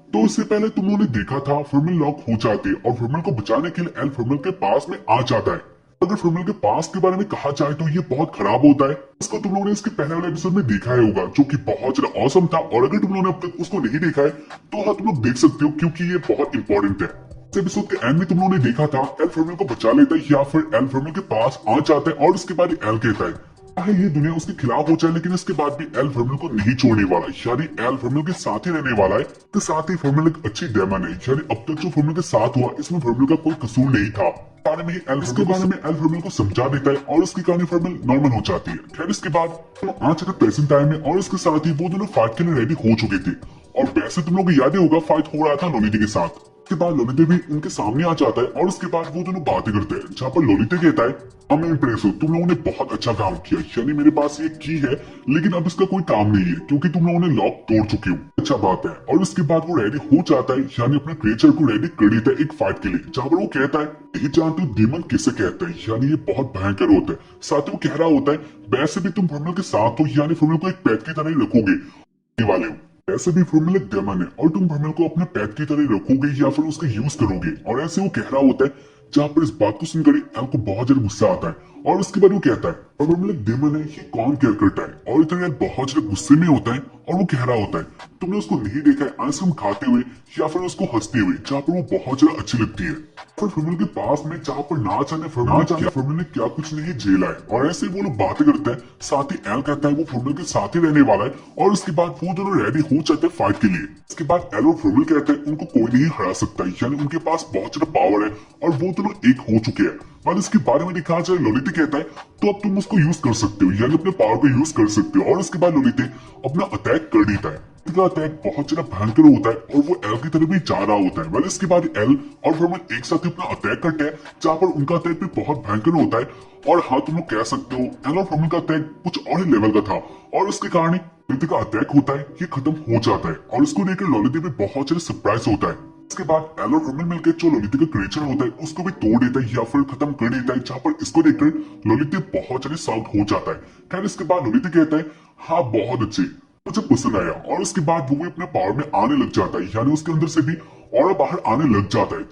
तो इससे पहले तुम लोगों ने देखा था फर्मिल लॉक हो जाती है और फर्मिल को बचाने के लिए एल फर्मिल के पास में आ जाता है। अगर फर्मिल के पास के बारे में कहा जाए तो ये बहुत खराब होता है। इसको तुम लोगों ने इसके पहले वाले एपिसोड में देखा ही होगा, जो कि बहुत ज्यादा औसम था। और अगर तुम लोगों ने अब तक उसको नहीं देखा है तो हाँ, तुम लोग देख सकते हो, क्योंकि ये बहुत इंपॉर्टेंट है। इस एपिसोड के एंड में तुम लोगों ने देखा था एल फर्मिल को बचा लेता है या फिर एल फर्मिल के पास आ जाता है और उसके बाद एल कहता है चाहे ये दुनिया उसके खिलाफ हो जाए लेकिन इसके बाद भी एल फर्मिल को नहीं छोड़ने वाला, यानी एल फर्मिल के साथ ही रहने वाला है। तो साथ ही फर्मिल एक अच्छी डेमन है, यानी अब तक जो फर्मिल के साथ हुआ इसमें फर्मिल का कोई कसूर नहीं था। बारे में इसके बारे में एल फर्मिल को समझा देता है और उसकी कहानी फर्मिल नॉर्मल हो जाती है। खैर इसके बाद आज तक प्रेजेंट टाइम में और इसके साथ ही वो दोनों फाइट के लिए रेडी हो चुके थे। और वैसे तुम लोग को याद ही होगा फाइट हो रहा था लोलिते के साथ। उसके बाद लोलिते भी उनके सामने आ जाता है और उसके बाद वो दोनों बातें करते हैं, जहाँ पर लोलिते कहता है मैं इम्प्रेस हूँ, तुम लोगों ने बहुत अच्छा काम किया, यानी मेरे पास ये की है लेकिन अब इसका कोई काम नहीं है क्योंकि तुम लोगों ने लॉक तोड़ चुके हो। अच्छा बात है। और उसके बाद वो रेडी हो जाता है, यानी अपने क्रिएचर को रेडी कर देता है एक फाइट के लिए, जहाँ पर वो कहता है नहीं जानते हो डेमन किसे कहते हैं, यानी ये बहुत भयंकर होता है। साथ ही वो कह रहा होता है वैसे भी तुम फर्मिल के साथ हो, यानी फर्मिल को एक पेट की तरह ही रखोगे वाले हो। ऐसे भी फर्मिल एक डेमन है और तुम फर्मिल को अपने पेट की तरह रखोगे या फिर उसका यूज करोगे। और ऐसे वो कह रहा होता है, जहाँ पर इस बात को सुनकर एल को बहुत ज्यादा गुस्सा आता है। और उसके बाद वो कहता है फर्मिल एक डेमन है, ये कौन केयर करता है। और इतना बहुत ज्यादा गुस्से में होता है और वो कह रहा होता है तुमने उसको नहीं देखा है आइसक्रीम खाते हुए या फिर उसको हंसते हुए, जहाँ पर वो बहुत ज्यादा अच्छी लगती है। फिर फर्मिल के पास में जहाँ पर ना जाने फर्मिल ने क्या कुछ नहीं झेला है। और ऐसे वो लोग बातें करते हैं। साथ ही एल कहता है वो फर्मिल के साथ ही रहने वाला है। और उसके बाद वो दोनों रेडी हो जाते हैं फाइट के लिए। इसके बाद एल और फर्मिल कहते हैं उनको कोई नहीं हरा सकता, यानी उनके पास बहुत ज्यादा पावर है और वो दोनों एक हो चुके हैं। और इसके बारे में देखा जाए लोलिते कहता है तो अब तुम उसको यूज कर सकते हो, यानी अपने पावर को यूज कर सकते हो। और उसके बाद लोलिते अपना अटैक कर देता है। इसका अटैक बहुत ज्यादा भयंकर होता है और वो एल की तरफ भी जा रहा होता है। इसके बाद एल और फर्मिल एक साथ अपना अटैक करते हैं, जहाँ पर उनका अटैक भी बहुत भयंकर होता है। और हाँ, तुम लोग कह सकते हो एल और फर्मिल का अटैक कुछ और ही लेवल का था और उसके कारण लोलिते का अटैक होता है, ये खत्म हो जाता है। और इसको लेकर लोलिते भी बहुत ज्यादा सरप्राइज होता है। इसके बाद एल और फर्मिल मिलकर जो लोलिते का क्रिएचर होता है उसको भी तोड़ देता है या फिर खत्म कर देता है, जहाँ पर इसको देखकर लोलिते बहुत ज्यादा साउथ हो जाता है। खैर इसके बाद लोलिते कहता है हाँ बहुत अच्छे, मुझे पसंद आया। और उसके बाद वो भी अपने पावर में आने लग जाता है, यानी उसके अंदर से भी और बाहर आने लग जाता है,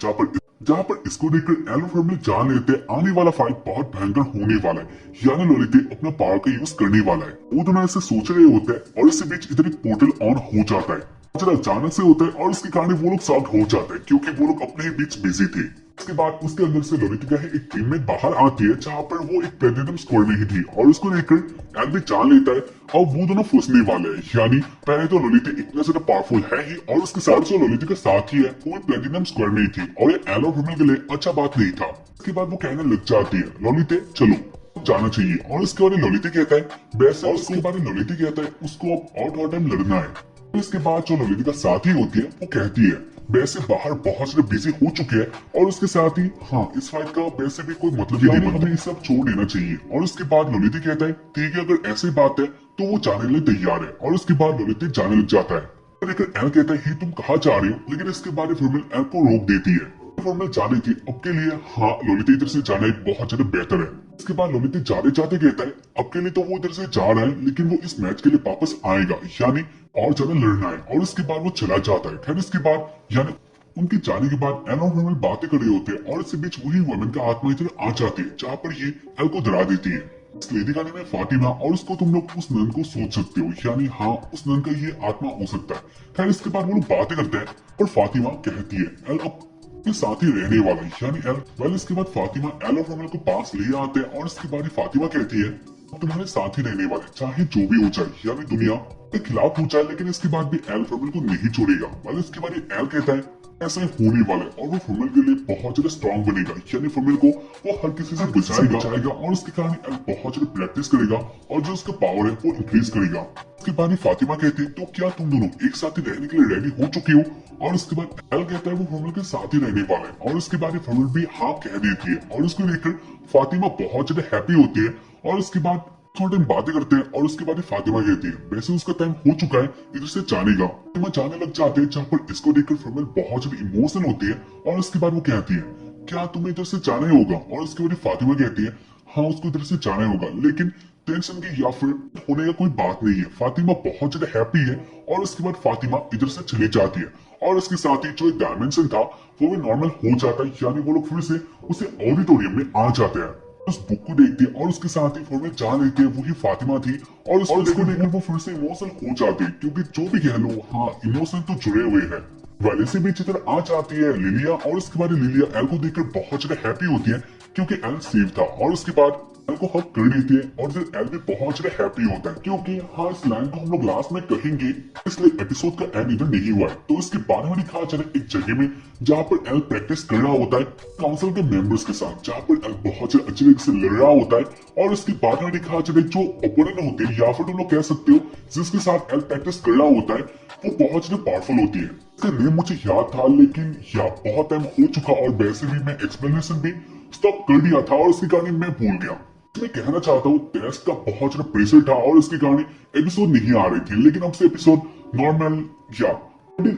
जहाँ पर इसको देखकर एल और फर्मिल जान लेते हैं आने वाला फाइट बहुत भयंकर होने वाला है, यानी लोलिते अपना पावर का यूज करने वाला है। वो दोनों ऐसे सोच रहे होते हैं और इसी बीच इधर एक पोर्टल ऑन हो जाता है, अचानक से होता है। और इसके कारण वो लोग साउट हो जाते हैं क्योंकि वो लोग अपने ही बीच बिजी थे। इसके बाद उसके अंदर से लोलिते एक टीम में बाहर आती है, जहाँ पर वो एक प्लेटिनम स्क्वाड में ही थी। और उसको लेकर एल भी जान लेता है और वो दोनों फंसने वाले हैं, यानी पहले तो लोलिते इतना ज्यादा पावरफुल है ही और उसके साथ जो लोलिते के साथ ही है वो प्लेटिनम स्क्वाड में ही थी। और ये एल और फर्मिल के लिए अच्छा बात नहीं था। इसके बाद वो कहने लग जाती है लोलिते चलो जाना चाहिए। और इसके बारे में लोलिते कहता है वैसे, और उसके बारे में लोलिते कहता है उसको अब और टाइम लड़ना है। इसके बाद जो लोलिते का साथी होती है वो कहती है वैसे बाहर बहुत सारे बिजी हो चुके हैं और उसके साथ ही हाँ इस फाइट का वैसे भी कोई मतलब ही नहीं, हमें ये सब छोड़ देना चाहिए। और उसके बाद लोलिते कहता है ठीक है, अगर ऐसी बात है तो वो जाने के लिए तैयार है। और उसके बाद लोलिते जाने लग जाता है। लेकिन एल कहता है तुम कहाँ जा रहे हो, लेकिन इसके बाद फर्मिल एल को रोक देती है। फर्मिल जाने की अब के लिए हाँ लोलिते इधर से जाना बहुत ज्यादा बेहतर है। इसके बाद लोलिते जाते जाते कहता है अब के लिए तो वो इधर से जा रहा है लेकिन वो इस मैच के लिए वापस आएगा, यानी और ज्यादा लड़ना है। और इसके बाद वो चला जाता है। खैर इसके बाद यानी उनके जाने के बाद एल और फर्मिल बातें कर रहे होते हैं और इसके बीच वही वुमेन का आत्मा इधर आ जाती है, जहाँ पर ये एल को डरा देती है। इस लेडी का नाम है फातिमा और उसको तुम लोग उस नन को सोच सकते हो, यानी हाँ उस नन का ये आत्मा हो सकता है। खैर इसके बाद वो लोग बातें करते हैं और फातिमा कहती है एल अब के साथ ही रहने वाला है, यानी एल। इसके बाद फातिमा एल और फर्मिल को पास ले आते हैं और इसके बाद फातिमा कहती है तुम्हारे साथ ही रहने वाले चाहे जो भी हो जाए, यानी दुनिया के खिलाफ हो जाए, लेकिन इसके बाद भी एल फर्मिल को नहीं छोड़ेगा। इसके बाद एल कहता है ऐसा होने वाला है और वो फर्मिल के लिए बहुत ज्यादा स्ट्रॉन्ग बनेगा, यानी फर्मिल को वो हर किसी से बचाएगा और उसके कारण एल बहुत ज्यादा प्रैक्टिस करेगा और जो उसका पावर है वो इंक्रीज करेगा। उसके बाद फातिमा कहती है तो क्या तुम दोनों एक साथ ही रहने के लिए रेडी हो चुके हो। और उसके बाद एल कहता है वो फर्मिल के साथ ही रहने वाला है। और उसके बाद फर्मिल भी हाँ कह देती है और उसको लेकर फातिमा बहुत ज्यादा हैप्पी होती है। और उसके बाद थोड़ा टाइम बातें करते हैं और उसके बाद फातिमा कहती है वैसे उसका टाइम हो चुका है इधर से जाने का। फातिमा जाने लग जाते हैं, जहाँ पर इसको देखकर फर्मिल बहुत ज्यादा इमोशनल होती है। और उसके बाद वो कहती है क्या तुम्हें इधर से जाना ही होगा। और उसके बाद फातिमा कहती है हाँ उसको इधर से जाना ही होगा, लेकिन टेंशन की या फिर होने का कोई बात नहीं है। फातिमा बहुत ज्यादा हैप्पी है और उसके बाद फातिमा इधर से चली जाती है और उसके साथ ही जो एक डायमेंशन था वो भी नॉर्मल हो जाता है, यानी वो लोग फिर से उसे ऑडिटोरियम में आ जाते हैं। उस बुक को देखते हैं और उसके साथ ही फिर में जान लेते हैं वही फातिमा थी और उसको देखकर वो फिर से इमोशनल हो जाते हैं, क्योंकि जो भी कह लो हाँ इमोशन तो जुड़े हुए हैं। वैलेंसी बीच इधर आ जाती है लिलिया और उसके बाद लिलिया एल को देखकर बहुत ज्यादा हैप्पी होती है क्योंकि एल सेफ था और उसके बाद एल को हक कर देती है और फिर एल भी बहुत ज्यादा हैप्पी होता है, क्योंकि हाँ इस लाइन को हम लोग लास्ट में कहेंगे इसलिए एपिसोड का एंड इधर नहीं हुआ है। तो इसके बाद में दिखाया जा रहा है एक जगह में जहाँ पर एल प्रैक्टिस कर रहा होता है काउंसिल के मेंबर्स के साथ, जहाँ पर एल बहुत ज्यादा अच्छे तरीके से लड़ रहा होता है और उसके बाद में दिखाया जा रहा है जो ओपोनेंट होते हैं या फिर तुम लोग कह सकते हो जिसके साथ एल प्रैक्टिस कर रहा होता है वो बहुत ज्यादा पावरफुल होती है। इसका नेम मुझे याद था लेकिन बहुत टाइम हो चुका और वैसे भी मैं एक्सप्लेनेशन भी स्टॉप कर दिया था और उसके कारण मैं भूल गया। मैं कहना चाहता हूँ टेस्ट का बहुत ज्यादा प्रेशर था और उसके कारण एपिसोड नहीं आ रही थी, लेकिन अब से एपिसोड नॉर्मल या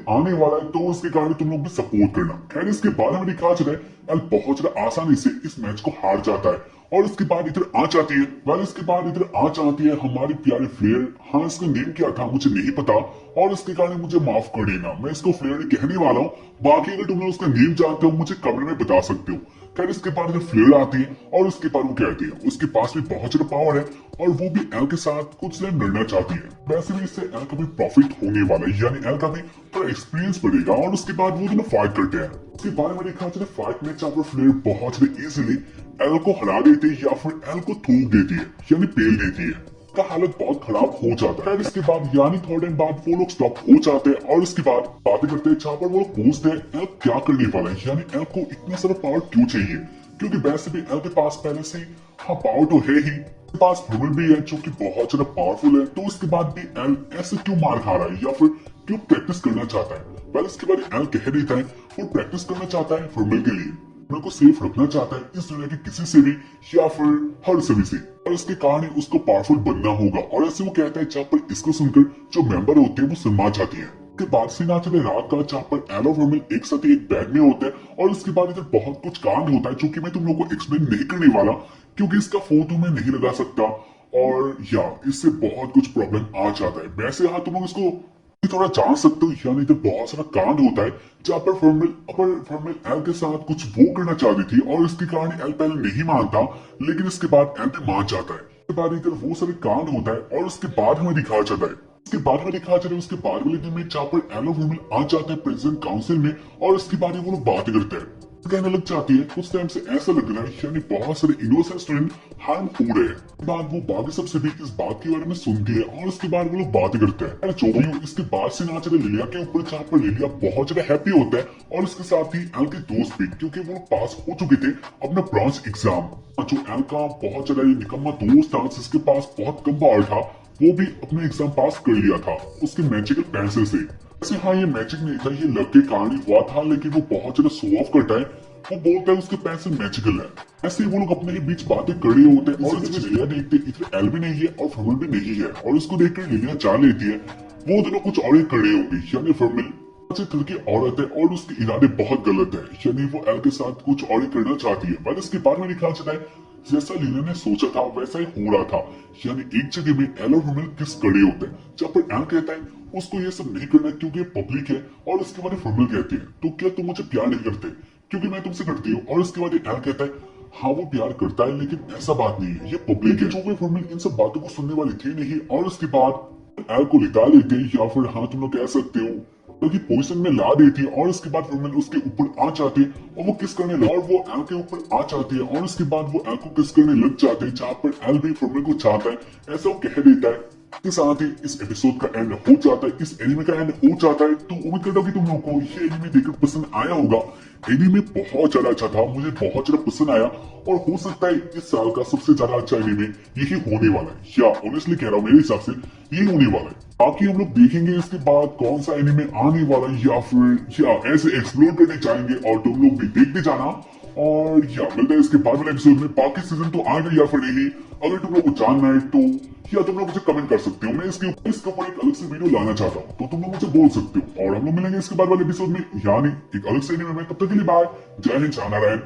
आने वाला है तो उसके कारण तुम लोग भी सपोर्ट करना। खैर इसके बाद हमें दिखा चला एल बहुत ज्यादा आसानी से इस मैच को हार जाता है और इसके बाद इधर आ जाती है इसके बाद इधर आ जाती है हमारी प्यारी फ्लेयर। हाँ इसका नेम क्या था मुझे नहीं पता और इसके कारण मुझे माफ कर देना, मैं इसको फ्लेयर कहने वाला हूँ। बाकी अगर तुम लोग उसका नेम जानते हो मुझे कमेंट में बता सकते हो। खैर इसके बाद इधर फ्लेयर आती है और उसके बाद वो कहती है उसके पास भी बहुत ज्यादा पावर है और वो भी एल के साथ कुछ से लड़ना चाहती है। वैसे भी इससे एल का भी प्रॉफिट होने वाला है, यानी एल का भी थोड़ा एक्सपीरियंस बढ़ेगा और उसके बाद वो दोनों फाइट करते हैं। उसके बारे में देखा जाए फाइट में जहाँ पर फ्लेयर बहुत ज्यादा इजीली एल को हरा देती है या फिर एल को थूक देती है यानी पेल देती है, का हालत बहुत खराब हो जाता है। इसके बाद यानी थोड़े दिन बाद वो लोग स्टॉप हो जाते हैं और उसके बाद बातें करते हैं जहाँ पर वो लोग पूछते हैं एल क्या करने वाला है, यानी एल को इतना सारा पावर क्यों चाहिए, क्योंकि वैसे भी एल के पास पहले से हाँ पावर तो है ही, उसके पास फ्रूमल भी है जो कि बहुत ज्यादा पावरफुल है, तो उसके बाद भी एल ऐसे क्यों मार खा रहा है या फिर क्यों प्रैक्टिस करना चाहता है। पहले इसके बाद एल कह देता है वो प्रैक्टिस करना चाहता है फ्रूमल के लिए, फ्रूमल को सेफ रखना चाहता है इस दुनिया के किसी से भी या फिर हर सभी से, और इसके कारण ही उसको पावरफुल बनना होगा। और ऐसे वो कहता है जहाँ पर इसको सुनकर जो मेंबर होते हैं वो सम्मान चाहती है। के बाद से ना चले रात का जहाँ पर एल और फ्रूमल एक साथ एक बैग में होते हैं और उसके बाद इधर बहुत कुछ कांड होता है जो कि मैं तुम लोगों को एक्सप्लेन नहीं करने वाला क्योंकि इसका फोटो मैं नहीं लगा सकता और इससे बहुत कुछ प्रॉब्लम आ जाता है। वैसे हाँ तुम लोग इसको थोड़ा जान सकते हो, यानी इधर बहुत सारा कांड होता है जहाँ पर फ्रूमल एल के साथ कुछ वो करना चाहती थी और इसके कारण एल पहले नहीं मानता लेकिन इसके बाद एल भी मान जाता है। इसके बाद इधर वो सारे कांड होता है और उसके बाद हमें दिखाया जाता है उसके बाद वाले दिन में जहाँ पर एल और फ्रूमल आ जाते हैं प्रेसिडेंट काउंसिल में और उसके बाद वो लोग बातें करते हैं, कहने लग जाती है कुछ टाइम से ऐसा लग रहा है यानी बहुत सारे इनोसेंट स्टूडेंट हार्म हो रहे हैं। बाद वो बाकी सबसे भी इस बात के बारे में सुनती है और उसके बाद वो लोग बातें करते हैं। जो भी हो इसके बाद से ना चले लिलिया के ऊपर जहाँ पर लिलिया बहुत ज्यादा हैप्पी होता है और उसके साथ ही एल के दोस्त भी, क्योंकि वो लोग पास हो चुके थे अपना ब्रांच एग्जाम। जो एल का बहुत ज्यादा निकम्मा दोस्त था जिसके पास बहुत कम पावर था वो भी अपना एग्जाम पास कर लिया था उसके मैजिकल पेंसिल से। वैसे हाँ ये मैजिक नहीं था, ये लक के कारण ही हुआ था, लेकिन वो बहुत ज्यादा शो ऑफ करता है। वो बोलता है उसके पेंसिल मैजिकल है। ऐसे वो लोग अपने ही बीच बातें कर रहे होते हैं और इसमें लिलिया देखते इधर एल भी नहीं है और फ्रूमल भी नहीं है और उसको देखकर लिलिया जान लेती है वो दोनों कुछ और ही कर रहे होंगे, यानी फ्रूमल अच्छे तरह की औरत है और उसके इरादे बहुत गलत है, यानी वो एल के साथ कुछ और ही करना चाहती है। पर इसके बाद में दिखाया जाता है जैसा लिलिया ने सोचा था वैसा ही हो रहा था, यानी एक जगह में एल और फ्रूमल किस खड़े होते हैं जहाँ पर एल कहता है उसको ये सब नहीं करना क्योंकि ये पब्लिक है और उसके बाद फ्रूमल कहते हैं तो क्या तुम मुझे प्यार नहीं करते क्योंकि मैं तुमसे करती हूँ, और उसके बाद एल कहता है हाँ वो प्यार करता है लेकिन ऐसा बात नहीं है ये पब्लिक है। जो भी फ्रूमल इन सब बातों को सुनने वाली थी नहीं और उसके बाद एल को लिटा लेते या फिर हाँ तुम लोग कह सकते हो क्योंकि पोजीशन में ला देती है और उसके बाद फ्रूमल उसके ऊपर आ जाते हैं और वो किस करने लग और वो एल के ऊपर आ जाती है और उसके बाद वो एल को किस करने लग जाते हैं जहाँ पर एल भी फ्रूमल को चाहता है ऐसा वो कह देता है। इसके साथ ही इस एपिसोड का एंड हो जाता है, इस एनिमे का एंड हो जाता है। तो उम्मीद करता हूँ कि तुम लोगों को ये एनिमे देखकर पसंद आया होगा। एनिमे बहुत ज्यादा अच्छा था, मुझे बहुत ज्यादा पसंद आया और हो सकता है इस साल का सबसे ज्यादा अच्छा एनिमे यही होने वाला है, या ऑनेस्टली कह रहा हूँ मेरे हिसाब से यही होने वाला है। बाकी हम लोग देखेंगे इसके बाद कौन सा एनिमे आने वाला है या फिर ऐसे एक्सप्लोर करने जाएंगे और तुम लोग भी देखते जाना। और मिलता है इसके बाद वाले एपिसोड में। बाकी सीजन तो आएगा या फिर नहीं, अगर तुम लोग को जानना है तो तुम लोग मुझे कमेंट कर सकते हो, मैं इसके ऊपर एक अलग से वीडियो लाना चाहता हूँ तो तुम लोग मुझे बोल सकते हो। और हम लोग मिलेंगे इसके बाद वाले एपिसोड में यानी एक अलग से एनिमे में। तब तक के लिए बाय, जय हिंद, जय नारायण।